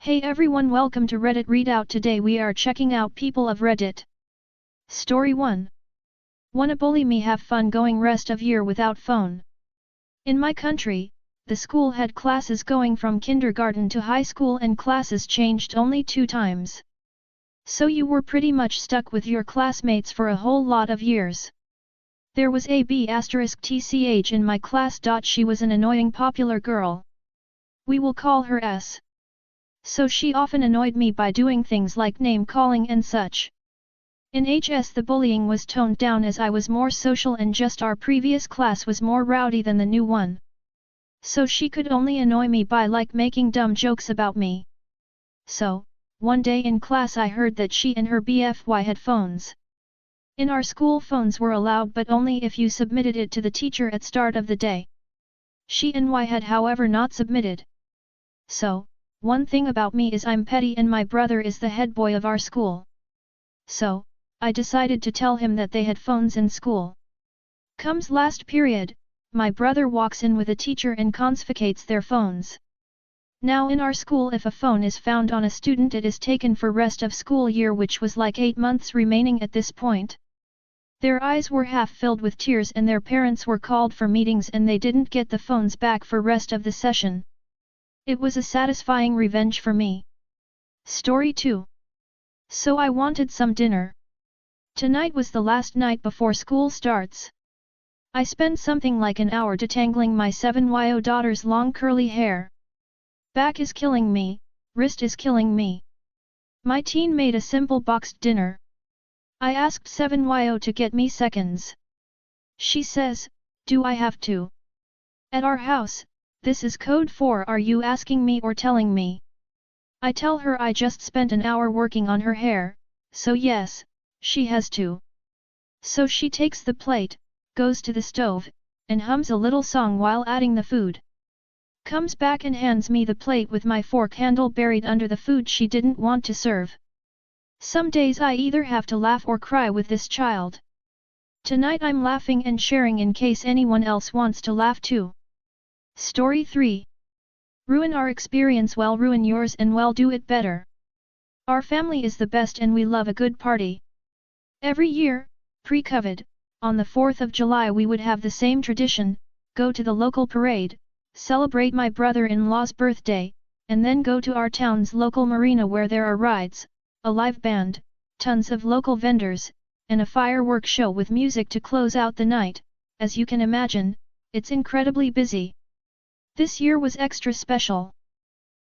Hey everyone, welcome to Reddit Readout. Today we are checking out People of Reddit. Story 1. Wanna bully me? Have fun going rest of year without phone. In my country, the school had classes going from kindergarten to high school and classes changed only 2 times. So you were pretty much stuck with your classmates for a whole lot of years. There was a B*TCH in my class. She was an annoying popular girl. We will call her S. So she often annoyed me by doing things like name calling and such. In HS the bullying was toned down as I was more social and just our previous class was more rowdy than the new one. So she could only annoy me by making dumb jokes about me. So, one day in class I heard that she and her BFY had phones. In our school phones were allowed but only if you submitted it to the teacher at start of the day. She and Y had however not submitted. So, one thing about me is I'm petty and my brother is the head boy of our school. So, I decided to tell him that they had phones in school. Comes last period, my brother walks in with a teacher and confiscates their phones. Now in our school if a phone is found on a student it is taken for rest of school year, which was like 8 months remaining at this point. Their eyes were half filled with tears and their parents were called for meetings and they didn't get the phones back for rest of the session. It was a satisfying revenge for me. Story 2. So I wanted some dinner. Tonight was the last night before school starts. I spent something like an hour detangling my 7-year-old daughter's long curly hair. Back is killing me, wrist is killing me. My teen made a simple boxed dinner. I asked 7-year-old to get me seconds. She says, "Do I have to?" At our house, this is code for "Are you asking me or telling me?" I tell her I just spent an hour working on her hair, so yes, she has to. So she takes the plate, goes to the stove, and hums a little song while adding the food. Comes back and hands me the plate with my fork handle buried under the food she didn't want to serve. Some days I either have to laugh or cry with this child. Tonight I'm laughing and sharing in case anyone else wants to laugh too. Story 3. Ruin our experience, well ruin yours and well do it better. Our family is the best and we love a good party. Every year, pre-COVID, on the 4th of July we would have the same tradition, go to the local parade, celebrate my brother-in-law's birthday, and then go to our town's local marina where there are rides, a live band, tons of local vendors, and a firework show with music to close out the night. As you can imagine, it's incredibly busy. This year was extra special.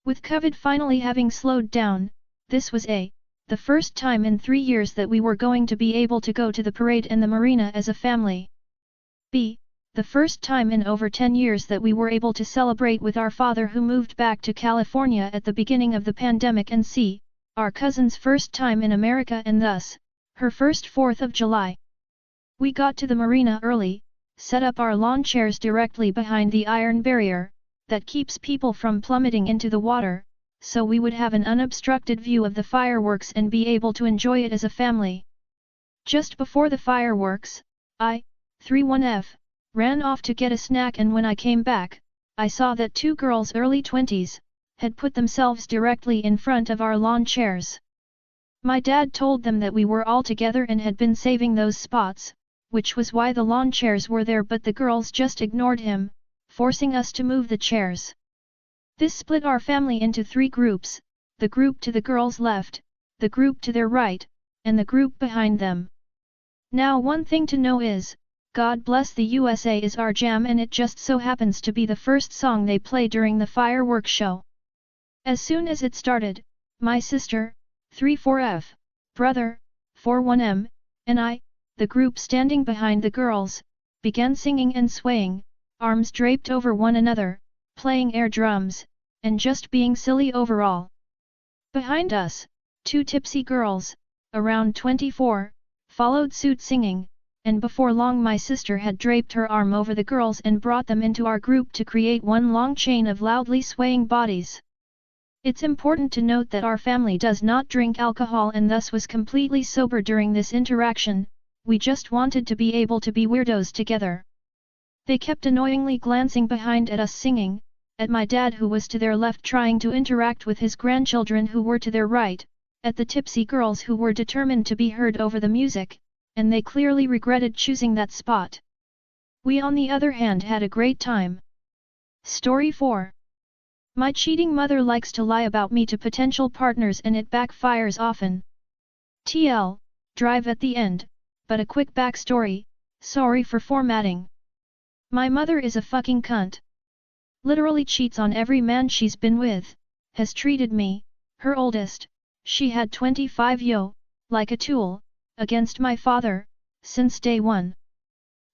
With COVID finally having slowed down, this was the first time in 3 years that we were going to be able to go to the parade and the marina as a family. B. The first time in over 10 years that we were able to celebrate with our father who moved back to California at the beginning of the pandemic, and C. Our cousin's first time in America and thus, her first 4th of July. We got to the marina early, set up our lawn chairs directly behind the iron barrier that keeps people from plummeting into the water, so we would have an unobstructed view of the fireworks and be able to enjoy it as a family. Just before the fireworks, I, 31F, ran off to get a snack, and when I came back, I saw that 2 girls early 20s, had put themselves directly in front of our lawn chairs. My dad told them that we were all together and had been saving those spots, which was why the lawn chairs were there, but the girls just ignored him, forcing us to move the chairs. This split our family into 3 groups, the group to the girls' left, the group to their right, and the group behind them. Now one thing to know is, God Bless the USA is our jam, and it just so happens to be the first song they play during the fireworks show. As soon as it started, my sister, 34F, brother, 41M, and I, the group standing behind the girls, began singing and swaying, arms draped over one another, playing air drums, and just being silly overall. Behind us, 2 tipsy girls, around 24, followed suit singing, and before long my sister had draped her arm over the girls and brought them into our group to create one long chain of loudly swaying bodies. It's important to note that our family does not drink alcohol and thus was completely sober during this interaction. We just wanted to be able to be weirdos together. They kept annoyingly glancing behind at us singing, at my dad who was to their left trying to interact with his grandchildren who were to their right, at the tipsy girls who were determined to be heard over the music, and they clearly regretted choosing that spot. We on the other hand had a great time. Story 4. My cheating mother likes to lie about me to potential partners and it backfires often. TL, drive at the end, but a quick backstory, sorry for formatting. My mother is a fucking cunt. Literally cheats on every man she's been with, has treated me, her oldest, she had 25 like a tool, against my father, since day one.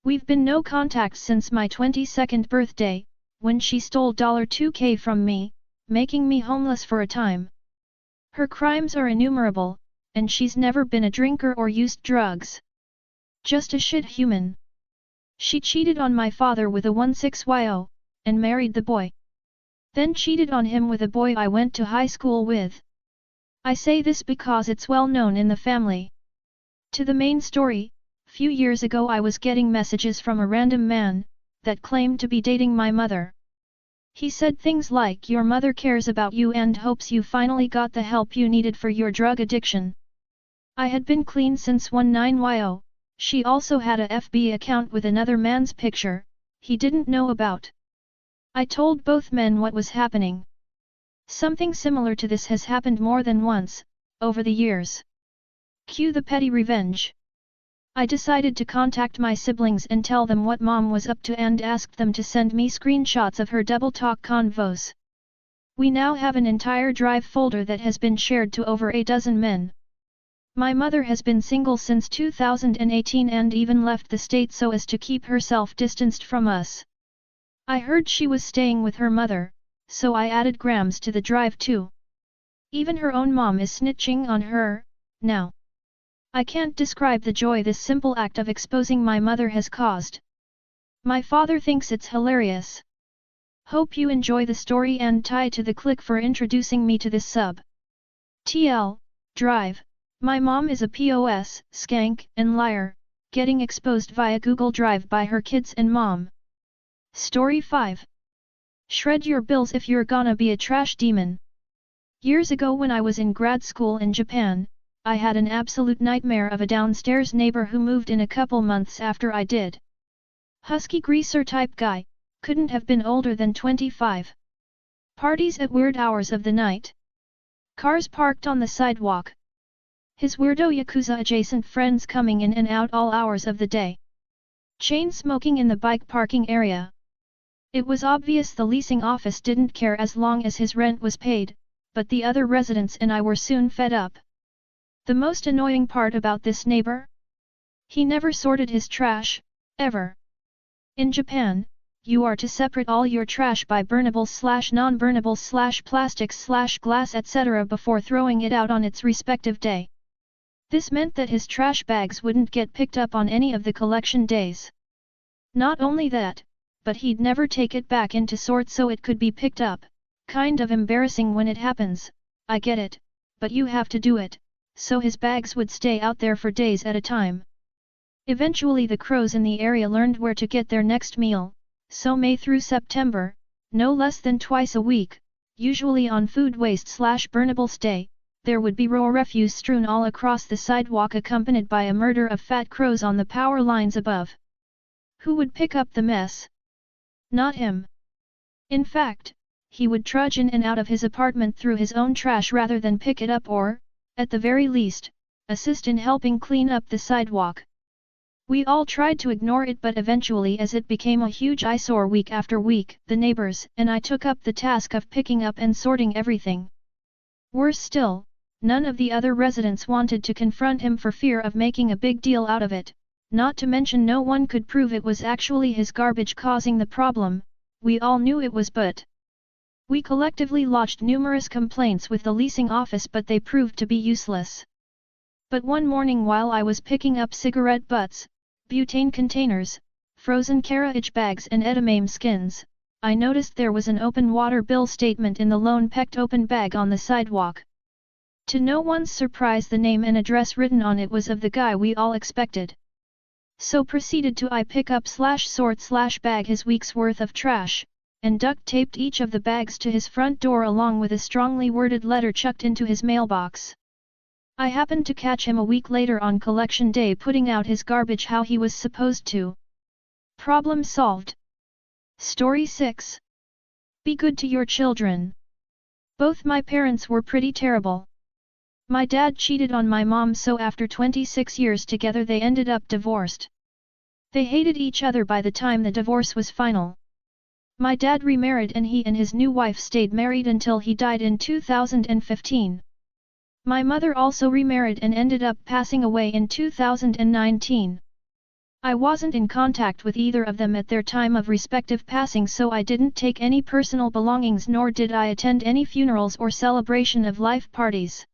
We've been no contact since my 22nd birthday, when she stole $2K from me, making me homeless for a time. Her crimes are innumerable, and she's never been a drinker or used drugs. Just a shit human. She cheated on my father with a 16yo, and married the boy. Then cheated on him with a boy I went to high school with. I say this because it's well known in the family. To the main story, few years ago I was getting messages from a random man, that claimed to be dating my mother. He said things like your mother cares about you and hopes you finally got the help you needed for your drug addiction. I had been clean since 19yo, she also had a FB account with another man's picture, he didn't know about. I told both men what was happening. Something similar to this has happened more than once, over the years. Cue the petty revenge. I decided to contact my siblings and tell them what mom was up to and asked them to send me screenshots of her double talk convos. We now have an entire drive folder that has been shared to over a dozen men. My mother has been single since 2018 and even left the state so as to keep herself distanced from us. I heard she was staying with her mother, so I added grams to the drive too. Even her own mom is snitching on her, now. I can't describe the joy this simple act of exposing my mother has caused. My father thinks it's hilarious. Hope you enjoy the story and tie to the click for introducing me to this sub. TL, drive, my mom is a POS, skank, and liar, getting exposed via Google Drive by her kids and mom. Story 5. Shred your bills if you're gonna be a trash demon. Years ago when I was in grad school in Japan, I had an absolute nightmare of a downstairs neighbor who moved in a couple months after I did. Husky greaser type guy, couldn't have been older than 25. Parties at weird hours of the night. Cars parked on the sidewalk. His weirdo Yakuza adjacent friends coming in and out all hours of the day. Chain smoking in the bike parking area. It was obvious the leasing office didn't care as long as his rent was paid, but the other residents and I were soon fed up. The most annoying part about this neighbor? He never sorted his trash, ever. In Japan, you are to separate all your trash by burnable/non-burnable/plastics/glass etc. before throwing it out on its respective day. This meant that his trash bags wouldn't get picked up on any of the collection days. Not only that, but he'd never take it back in to sort so it could be picked up. Kind of embarrassing when it happens, I get it, but you have to do it. So his bags would stay out there for days at a time. Eventually the crows in the area learned where to get their next meal, so May through September, no less than twice a week, usually on food waste/burnables day, there would be raw refuse strewn all across the sidewalk accompanied by a murder of fat crows on the power lines above. Who would pick up the mess? Not him. In fact, he would trudge in and out of his apartment through his own trash rather than pick it up or, at the very least, assist in helping clean up the sidewalk. We all tried to ignore it but eventually as it became a huge eyesore week after week, the neighbors and I took up the task of picking up and sorting everything. Worse still, none of the other residents wanted to confront him for fear of making a big deal out of it, not to mention no one could prove it was actually his garbage causing the problem. We all knew it was but we collectively lodged numerous complaints with the leasing office but they proved to be useless. But one morning while I was picking up cigarette butts, butane containers, frozen carriage bags and edamame skins, I noticed there was an open water bill statement in the lone pecked open bag on the sidewalk. To no one's surprise the name and address written on it was of the guy we all expected. So proceeded to I pick up/sort/bag his week's worth of trash, and duct taped each of the bags to his front door along with a strongly worded letter chucked into his mailbox. I happened to catch him a week later on collection day putting out his garbage how he was supposed to. Problem solved. Story 6. Be good to your children. Both my parents were pretty terrible. My dad cheated on my mom, so after 26 years together they ended up divorced. They hated each other by the time the divorce was final. My dad remarried and he and his new wife stayed married until he died in 2015. My mother also remarried and ended up passing away in 2019. I wasn't in contact with either of them at their time of respective passing, so I didn't take any personal belongings nor did I attend any funerals or celebration of life parties.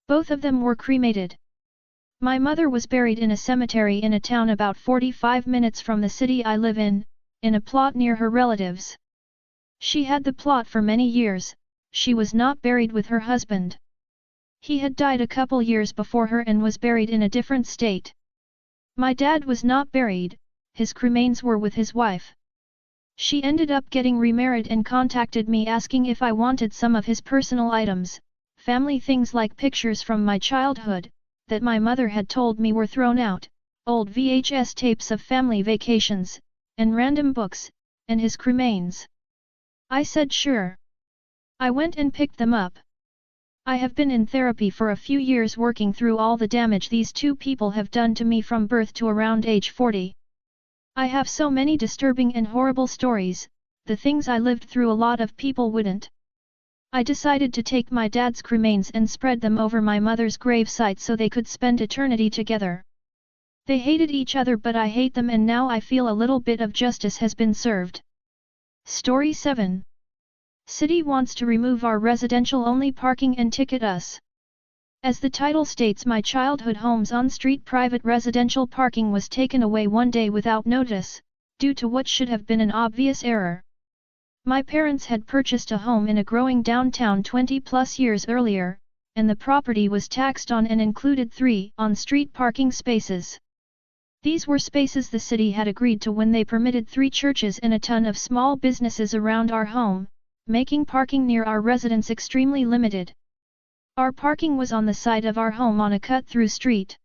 Both of them were cremated. My mother was buried in a cemetery in a town about 45 minutes from the city I live in a plot near her relatives. She had the plot for many years. She was not buried with her husband. He had died a couple years before her and was buried in a different state. My dad was not buried, his cremains were with his wife. She ended up getting remarried and contacted me asking if I wanted some of his personal items, family things like pictures from my childhood, that my mother had told me were thrown out, old VHS tapes of family vacations, and random books, and his cremains. I said sure. I went and picked them up. I have been in therapy for a few years working through all the damage these two people have done to me from birth to around age 40. I have so many disturbing and horrible stories, the things I lived through a lot of people wouldn't. I decided to take my dad's cremains and spread them over my mother's gravesite so they could spend eternity together. They hated each other, but I hate them, and now I feel a little bit of justice has been served. Story 7. City wants to remove our residential-only parking and ticket us. As the title states, my childhood home's on-street private residential parking was taken away one day without notice, due to what should have been an obvious error. My parents had purchased a home in a growing downtown 20-plus years earlier, and the property was taxed on and included 3 on-street parking spaces. These were spaces the city had agreed to when they permitted 3 churches and a ton of small businesses around our home, making parking near our residence extremely limited. Our parking was on the side of our home on a cut-through street.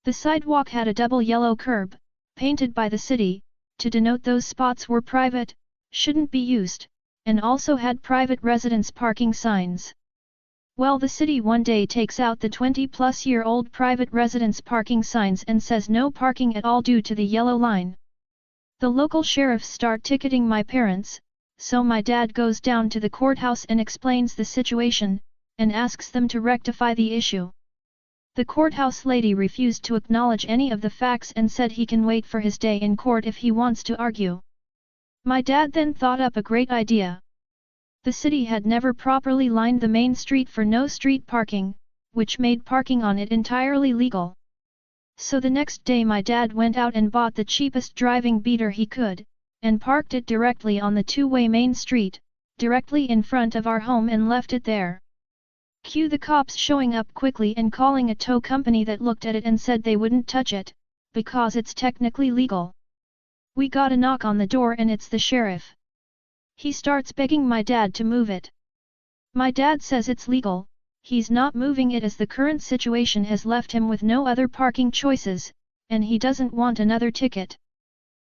The sidewalk had a double yellow curb, painted by the city, to denote those spots were private, shouldn't be used, and also had private residence parking signs. Well, the city one day takes out the 20-plus-year-old private residence parking signs and says no parking at all due to the yellow line. The local sheriffs start ticketing my parents, so my dad goes down to the courthouse and explains the situation, and asks them to rectify the issue. The courthouse lady refused to acknowledge any of the facts and said he can wait for his day in court if he wants to argue. My dad then thought up a great idea. The city had never properly lined the main street for no street parking, which made parking on it entirely legal. So the next day my dad went out and bought the cheapest driving beater he could, and parked it directly on the 2-way main street, directly in front of our home, and left it there. Cue the cops showing up quickly and calling a tow company that looked at it and said they wouldn't touch it, because it's technically legal. We got a knock on the door and it's the sheriff. He starts begging my dad to move it. My dad says it's legal, he's not moving it as the current situation has left him with no other parking choices, and he doesn't want another ticket.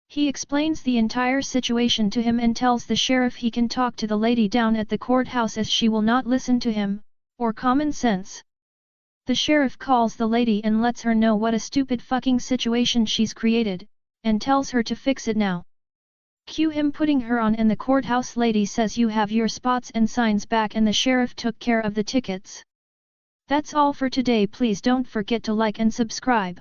He explains the entire situation to him and tells the sheriff he can talk to the lady down at the courthouse as she will not listen to him, or common sense. The sheriff calls the lady and lets her know what a stupid fucking situation she's created, and tells her to fix it now. Cue him putting her on, and the courthouse lady says you have your spots and signs back, and the sheriff took care of the tickets. That's all for today. Please don't forget to like and subscribe.